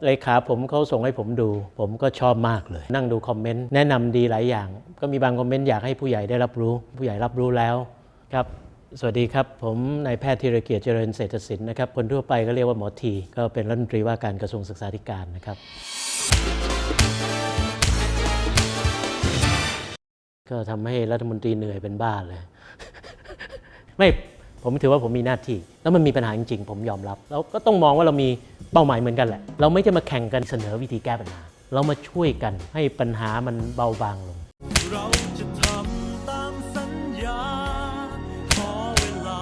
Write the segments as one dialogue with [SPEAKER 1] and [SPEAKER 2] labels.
[SPEAKER 1] เลขาผมเขาส่งให้ผมดูผมก็ชอบมากเลยนั่งดูคอมเมนต์แนะนำดีหลายอย่างก็มีบางคอมเมนต์อยากให้ผู้ใหญ่ได้รับรู้ผู้ใหญ่รับรู้แล้วครับสวัสดีครับผมนายแพทย์ธีรเกียรติเจริญเศรษฐศิลป์นะครับคนทั่วไปก็เรียกว่าหมอทีก็เป็นรัฐมนตรีว่าการกระทรวงศึกษาธิการนะครับก็ทำให้รัฐมนตรีเหนื่อยเป็นบ้าเลย ไม่ผมถือว่าผมมีหน้าที่แล้วมันมีปัญหาจริงๆผมยอมรับแล้วก็ต้องมองว่าเรามีเป้าหมายเหมือนกันแหละเราไม่จะมาแข่งกันเสนอวิธีแก้ปัญหาเรามาช่วยกันให้ปัญหามันเบาบางลงเราจะทำตามสัญญาขอเวลา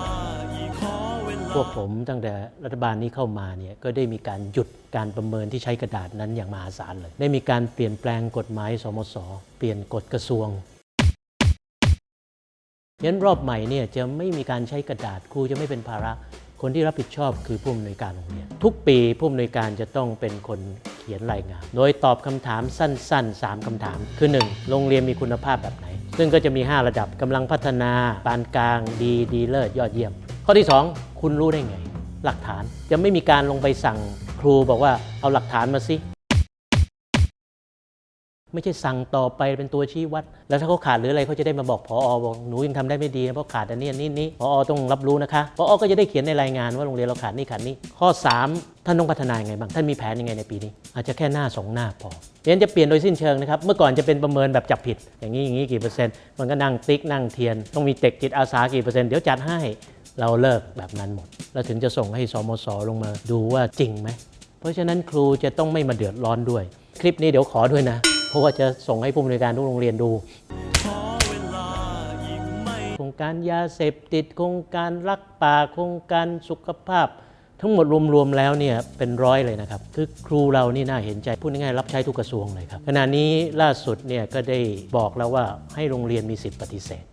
[SPEAKER 1] พวกผมตั้งแต่รัฐบาลนี้เข้ามาเนี่ยก็ได้มีการหยุดการประเมินที่ใช้กระดาษนั้นอย่างมหาศาลเลยได้มีการเปลี่ยนแปลงกฎหมายสมศ.เปลี่ยนกฎกระทรวงงั้นรอบใหม่เนี่ยจะไม่มีการใช้กระดาษครูจะไม่เป็นภาระคนที่รับผิดชอบคือผู้อำนวยการโรงเรียนทุกปีผู้อำนวยการจะต้องเป็นคนเขียนรายงานโดยตอบคำถามสั้นๆ3คำถามคือ 1. โรงเรียนมีคุณภาพแบบไหนซึ่งก็จะมี5ระดับกำลังพัฒนาปานกลางดีเลิศยอดเยี่ยมข้อที่ 2 คุณรู้ได้ไงหลักฐานจะไม่มีการลงไปสั่งครูบอกว่าเอาหลักฐานมาสิไม่ใช่สั่งต่อไปเป็นตัวชี้วัดแล้วถ้าเขาขาดหรืออะไรเขาจะได้มาบอกผอ.บอกหนูยังทำได้ไม่ดีเพราะขาดอันนี้ผอ.ต้องรับรู้นะคะผอ.ก็จะได้เขียนในรายงานว่าโรงเรียนเราขาดนี่ข้อ 3ท่านต้องพัฒนายังไงบ้างท่านมีแผนยังไงในปีนี้อาจจะแค่หน้า2หน้าพอเรียนจะเปลี่ยนโดยสิ้นเชิงนะครับเมื่อก่อนจะเป็นประเมินแบบจับผิดอย่างนี้กี่เปอร์เซ็นต์มันก็นั่งติ๊กนั่งเทียนต้องมีเด็กจิตอาสากี่เปอร์เซ็นต์เดี๋ยวจัดให้เราเลิกแบบนั้นหมดแล้วถึงจะส่งให้สมศ.ลงมาดูว่าจริงไหมเพราะฉะนั้นครูจะต้องไม่มาเดือดร้อนด้วยคลิปนี้เดี๋ยวขอด้วยนะเพราะว่าจะส่งให้ผู้อำนวยการทุกโรงเรียนดูโครงการยาเสพติดโครงการรักป่าโครงการสุขภาพทั้งหมดรวมๆแล้วเนี่ยเป็นร้อยเลยนะครับคือครูเรานี่น่าเห็นใจพูดง่ายๆรับใช้ทุกกระทรวงเลยครับขณะนี้ล่าสุดเนี่ยก็ได้บอกแล้วว่าให้โรงเรียนมีสิทธิปฏิเสธ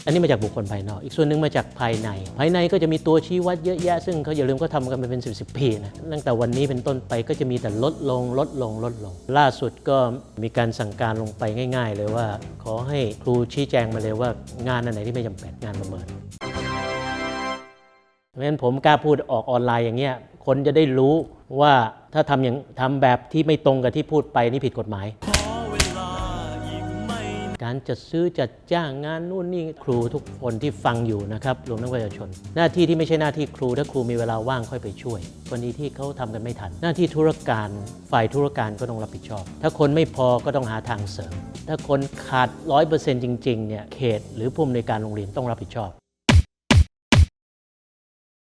[SPEAKER 1] อันนี้มาจากบุคคลภายนอกอีกส่วนหนึ่งมาจากภายในก็จะมีตัวชี้วัดเยอะแยะซึ่งเขาอย่าลืมเขาทำกันมาเป็น10 ปีนะตั้งแต่วันนี้เป็นต้นไปก็จะมีแต่ลดลงล่าสุดก็มีการสั่งการลงไปง่ายๆเลยว่าขอให้ครูชี้แจงมาเลยว่างานอันไหนที่ไม่จำเป็นงานประเมินเพราะฉะนั้นผมกล้าพูดออกออนไลน์อย่างเงี้ยคนจะได้รู้ว่าถ้าทำแบบที่ไม่ตรงกับที่พูดไปนี่ผิดกฎหมายการจัดซื้อจัดจ้างงานนู่นนี่ครูทุกคนที่ฟังอยู่นะครับรวมทั้งประชาชนหน้าที่ที่ไม่ใช่หน้าที่ครูถ้าครูมีเวลาว่างค่อยไปช่วยกรณีที่เขาทำกันไม่ทันหน้าที่ธุรการฝ่ายธุรการก็ต้องรับผิดชอบถ้าคนไม่พอก็ต้องหาทางเสริมถ้าคนขาด 100% จริงๆเนี่ยเขตหรือผู้อำนวยการโรงเรียนต้องรับผิดชอบ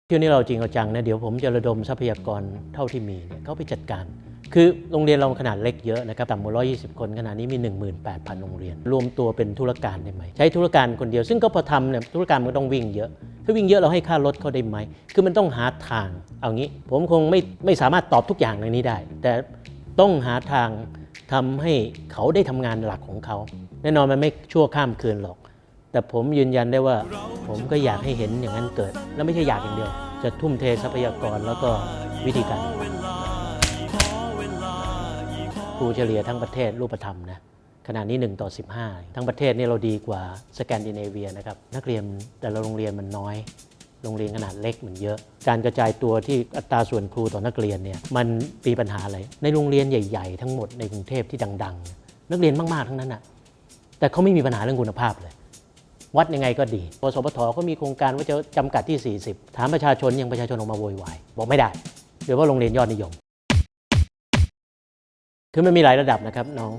[SPEAKER 1] เที่ยวนี้เราจริงเอาจังนะเดี๋ยวผมจะระดมทรัพยากรเท่าที่มีเนี่ยเขาไปจัดการคือโรงเรียนเราขนาดเล็กเยอะนะครับต่ำกว่า120 คนขนาดนี้มี 18,000 โรงเรียนรวมตัวเป็นธุรการได้ไหมใช้ธุรการคนเดียวซึ่งก็พอทำเนี่ยธุรการมันต้องวิ่งเยอะถ้าวิ่งเยอะเราให้ค่ารถเขาได้ไหมคือมันต้องหาทางเอางี้ผมคงไม่สามารถตอบทุกอย่างในนี้ได้แต่ต้องหาทางทำให้เขาได้ทำงานหลักของเขาแน่นอนมันไม่ชั่วข้ามคืนหรอกแต่ผมยืนยันได้ว่าผมก็อยากให้เห็นอย่างนั้นเกิดแล้วไม่ใช่อยากอย่างเดียวจะทุ่มเททรัพยากรแล้วก็วิธีการครูเฉลี่ยทั้งประเทศรูปธรรมนะขณะนี้1 ต่อ 15ทั้งประเทศนี่เราดีกว่าสแกนดิเนเวียนะครับนักเรียนแต่ละโรงเรียนมันน้อยโรงเรียนขนาดเล็กมันเยอะการกระจายตัวที่อัตราส่วนครูต่อนักเรียนเนี่ยมันมีปัญหาอะไรในโรงเรียนใหญ่ๆทั้งหมดในกรุงเทพที่ดังๆนักเรียนมากๆทั้งนั้นน่ะแต่เขาไม่มีปัญหาเรื่องคุณภาพเลยวัดยังไงก็ดีปสปท.ก็มีโครงการว่าจะจำกัดที่40ถามประชาชนยังประชาชนออกมาโวยวายบอกไม่ได้โดยเฉพาะโรงเรียนยอดนิยมคือมันมีหลายระดับนะครับน้อง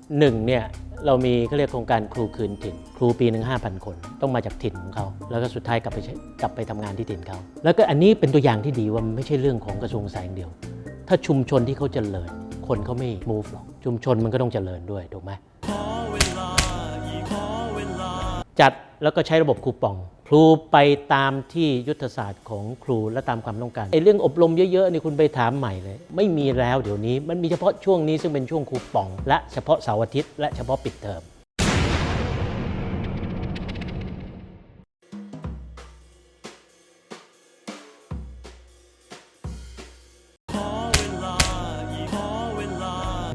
[SPEAKER 1] 1เนี่ยเรามีเขาเรียกโครงการครูคืนถิ่นครูปีหนึ่ง 5,000 คนต้องมาจากถิ่นของเขาแล้วก็สุดท้ายกลับไปทำงานที่ถิ่นเขาแล้วก็อันนี้เป็นตัวอย่างที่ดีว่ามันไม่ใช่เรื่องของกระทรวงศึกษาอย่างเดียวถ้าชุมชนที่เขาเจริญคนเขาไม่ move หรอกชุมชนมันก็ต้องเจริญด้วยถูกไหมจัดแล้วก็ใช้ระบบคูปองครูไปตามที่ยุทธศาสตร์ของครูและตามความต้องการเรื่องอบรมเยอะๆนี่คุณไปถามใหม่เลยไม่มีแล้วเดี๋ยวนี้มันมีเฉพาะช่วงนี้ซึ่งเป็นช่วงคูปองและเฉพาะเสาร์อาทิตย์และเฉพาะปิดเทอม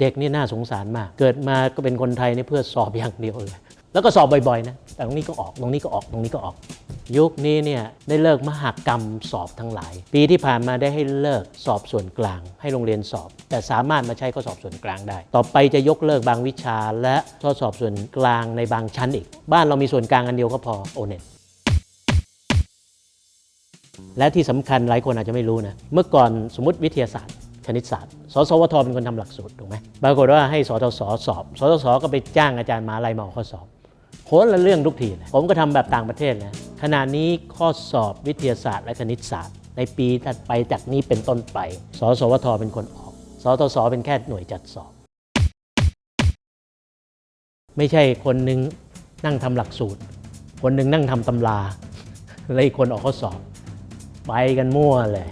[SPEAKER 1] เด็กนี่น่าสงสารมากเกิดมาก็เป็นคนไทยนี่เพื่อสอบอย่างเดียวเลยแล้วก็สอบบ่อยๆนะแต่ตรงนี้ก็ออกตรงนี้ก็ออกตรงนี้ก็ออก ยุคนี้เนี่ยได้เลิกมหกรรมสอบทั้งหลายปีที่ผ่านมาได้ให้เลิกสอบส่วนกลางให้โรงเรียนสอบแต่สามารถมาใช้ข้อสอบส่วนกลางได้ต่อไปจะยกเลิกบางวิชาและข้อสอบส่วนกลางในบางชั้นอีกบ้านเรามีส่วนกลางอันเดียวก็พอโอเน็ตและที่สำคัญหลายคนอาจจะไม่รู้นะเมื่อก่อนสมมติวิทยาศาสตร์คณิตศาสตร์สวทเป็นคนทำหลักสูตรถูกไหมปรากฏว่าให้สทศสอบสทศก็ไปจ้างอาจารย์มหาลัยมาออกข้อสอบโหละเรื่องทุกทีเลยผมก็ทำแบบต่างประเทศนะขณะนี้ข้อสอบวิทยาศาสตร์และคณิตศาสตร์ในปีถัดไปจากนี้เป็นต้นไปสวทเป็นคนออกสทศเป็นแค่หน่วยจัดสอบไม่ใช่คนหนึ่งนั่งทำหลักสูตรคนหนึ่งนั่งทำตำราแล้วอีกคนออกข้อสอบไปกันมั่วเลย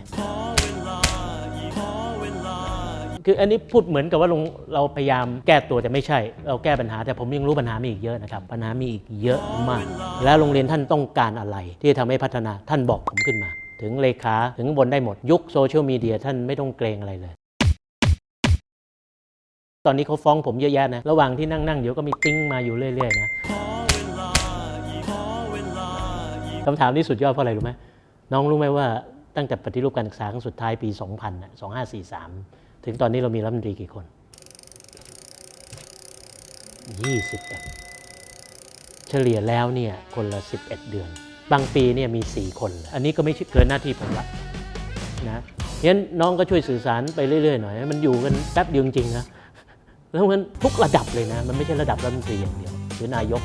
[SPEAKER 1] คืออันนี้พูดเหมือนกับว่าเราพยายามแก้ตัวแต่ไม่ใช่เราแก้ปัญหาแต่ผมยังรู้ปัญหามีอีกเยอะนะครับปัญหามีอีกเยอะมากแล้วโรงเรียนท่านต้องการอะไรที่จะทำให้พัฒนาท่านบอกผมขึ้นมาถึงเลขาถึงบนได้หมดยุคโซเชียลมีเดียท่านไม่ต้องเกรงอะไรเลยตอนนี้เขาฟ้องผมเยอะแยะนะระหว่างที่นั่งเดี๋ยวก็มีติ้งมาอยู่เรื่อยๆนะคำถามนี้สุดยอดเพราะอะไรรู้ไหมน้องรู้ไหมว่าตั้งแต่ปฏิรูปการศึกษาครั้งสุดท้ายปี 2543 ถึงตอนนี้เรามีรัฐมนตรีกี่คน 21 เฉลี่ยแล้วเนี่ยคนละ 11 เดือนบางปีเนี่ยมี 4 คนอันนี้ก็ไม่เกินหน้าที่ผมละนะงั้นน้องก็ช่วยสื่อสารไปเรื่อยๆหน่อยมันอยู่กันแป๊บเดียวจริงๆนะแล้วมันทุกระดับเลยนะมันไม่ใช่ระดับรัฐมนตรีอย่างเดียวหรือนายก